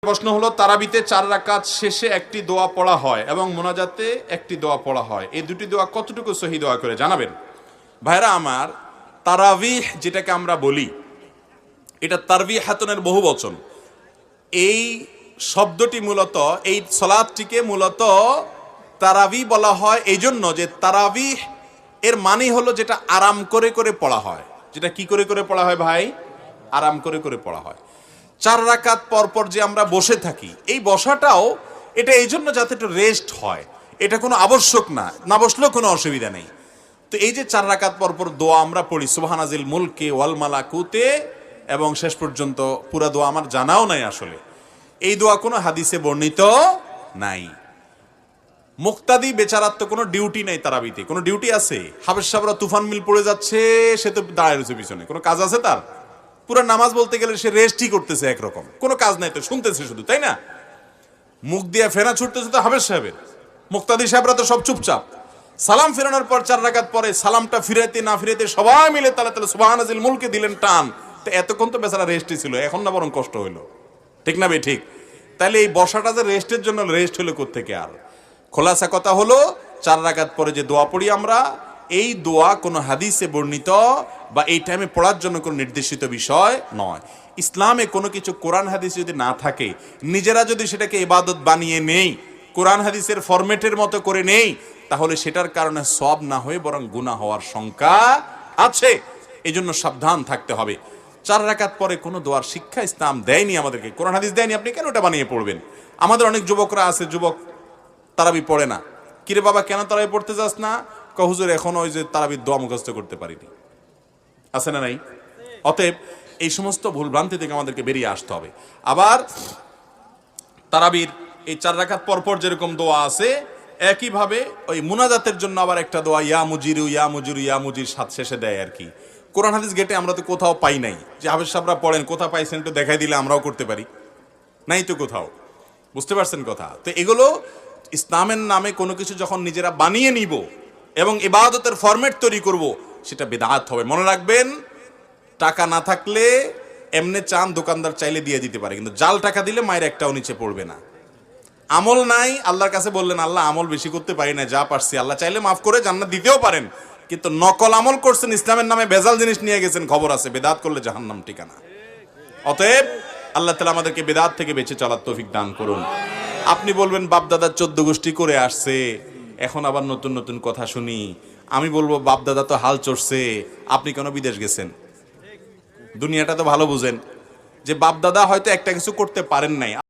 প্রশ্ন হলো, তারাবিতে 4 রাকাত শেষে একটি দোয়া পড়া হয় এবং মোনাজাতে একটি দোয়া পড়া হয়, এই দুটি দোয়া কতটুকু সহি দোয়া করে জানাবেন। ভাইরা আমার, তারাবিহ যেটাকে আমরা বলি, এটা তারবিহাতুনের বহু বচন। এই শব্দটি মূলত, এই সালাতটিকে মূলত তারাবি বলা হয় এই জন্য যে তারাবিহ এর মানে হলো যেটা আরাম করে করে পড়া হয়। যেটা কি করে করে পড়া হয় ভাই? আরাম করে করে পড়া হয়। 4 রাকাত পর পর যে আমরা বসে থাকি, এই বসাটাও এটা এই জন্য যাতে একটু রেস্ট হয়, এটা কোনো আবশ্যক না, না বসলেও কোনো অসুবিধা নেই। তো এই যে 4 রাকাত পর পর দোয়া আমরা পড়ি, সুবহানাজিল মুলকে ওয়াল মালাকুতে, এবং শেষ পর্যন্ত পুরা দোয়া আমার জানাও নাই আসলে, এই দোয়া কোনো হাদিসে বর্ণিত নাই। মুক্তাদি বেচারার তো কোনো ডিউটি নাই, তারাবিতে কোনো ডিউটি আছে? হাফেজ সাহেবরা তুফান মিল পড়ে যাচ্ছে, সে তো দাঁড়ায় রয়েছে পিছনে, কোনো কাজ আছে তার? পুরো নামাজ বলতে গেলে সে রেস্টই করতেছে একরকম, কোনো কাজ নাই তো, শুনতেছে শুধু, তাই না? মুখ দিয়ে ফেনা ছুটতেছে তো হাফেজ সাহেবের, মুক্তাদি সাহেবরা তো সব চুপচাপ। সালাম ফেরানোর পর 4 রাকাত পরে সালামটা ফিরাইতে না ফিরাইতে সবাই মিলে তালে তালে সুবহানাজিল মুলকে দিলেন টান। তো এতক্ষণ তো বেচারা রেস্টই ছিল, এখন না বরং কষ্ট হইলো, ঠিক না বে ঠিক? তাহলে এই বসাটা যে রেস্টের জন্য, রেস্ট হলো কোত্থেকে? আর খোলাসা কথা হলো, 4 রাকাত পরে যে দোয়া পড়ি আমরা, এই দোয়া কোনো হাদিসে বর্ণিত বা এই টাইমে পড়ার জন্য কোনো নির্দেশিত বিষয় নয়। ইসলামে কোনো কিছু কোরআন হাদিস যদি না থাকে, নিজেরা যদি সেটাকে ইবাদত বানিয়ে নেই, কোরআন হাদিসের ফরম্যাটের মতো করে নেই, তাহলে সেটার কারণে সওয়াব না হয়ে বরং গুনাহ হওয়ার শঙ্কা আছে। এই জন্য সাবধান থাকতে হবে। 4 রাকাত পরে কোনো দোয়ার শিক্ষা ইসলাম দেয়নি আমাদেরকে, কোরআন হাদিস দেয়নি, আপনি কেন ওটা বানিয়ে পড়বেন? আমাদের অনেক যুবকরা আছে, যুবক তারাবি পড়ে না। কিরে বাবা, কেন তারাবি পড়তে যাস না? হুজুর এখনো ওই যে তারাবির দোয়া মুখস্থ করতে পারিনি। আছে না নাই? অতএব এই সমস্ত ভুল ভ্রান্তি থেকে আমাদেরকে বেরিয়ে আসতে হবে। আবার তারাবির এই 4 রাকাত পরপর যেরকম দোয়া আছে, একইভাবে ওই মুনাজাতের জন্য আবার একটা দোয়া, ইয়া মুজিরু ইয়া মুজিরু ইয়া মুজির সাথে শেষে দেয় আর কি। কোরআন হাদিস গেটে আমরা তো কোথাও পাই নাই যে হাফেজ সাহেবরা পড়েন, কোথাও পাইছেন একটু দেখাই দিলে আমরাও করতে পারি, নাই তো কোথাও। বুঝতে পারছেন কথা? তো এগুলো ইসলামের নামে কোনো কিছু যখন নিজেরা বানিয়ে নিব এবং ইবাদতের ফরম্যাট তৈরি করব, সেটা বিদআত হবে। মনে রাখবেন, টাকা না থাকলে এমনি চান দোকানদার চাইলে দিয়ে দিতে পারে, কিন্তু জাল টাকা দিলে মায়ের একটাও নিচে পড়বে না। আমল নাই, আল্লাহর কাছে বললেন আল্লাহ আমল বেশি করতে পারি না, যা পারছি, আল্লাহ চাইলে মাফ করে জান্নাত দিতেও পারেন, কিন্তু নকল আমল করছেন, ইসলামের নামে ভেজাল জিনিস নিয়ে গেছেন, খবর আছে, বেদাত করলে জাহান্নাম ঠিকানা। অতএব আল্লাহ তাআলা আমাদেরকে বেদাত থেকে বেঁচে চলার তৌফিক দান করুন। আপনি বলবেন বাপদাদা 14 গোষ্ঠী করে আসছে, এখন আবার নতুন নতুন কথা শুনি। আমি বলবো বাপদাদা তো হাল চড়ছে, আপনি কেন বিদেশ গেছেন? দুনিয়াটা তো ভালো বুঝেন যে বাপদাদা হয়তো একটা কিছু করতে পারেন নাই।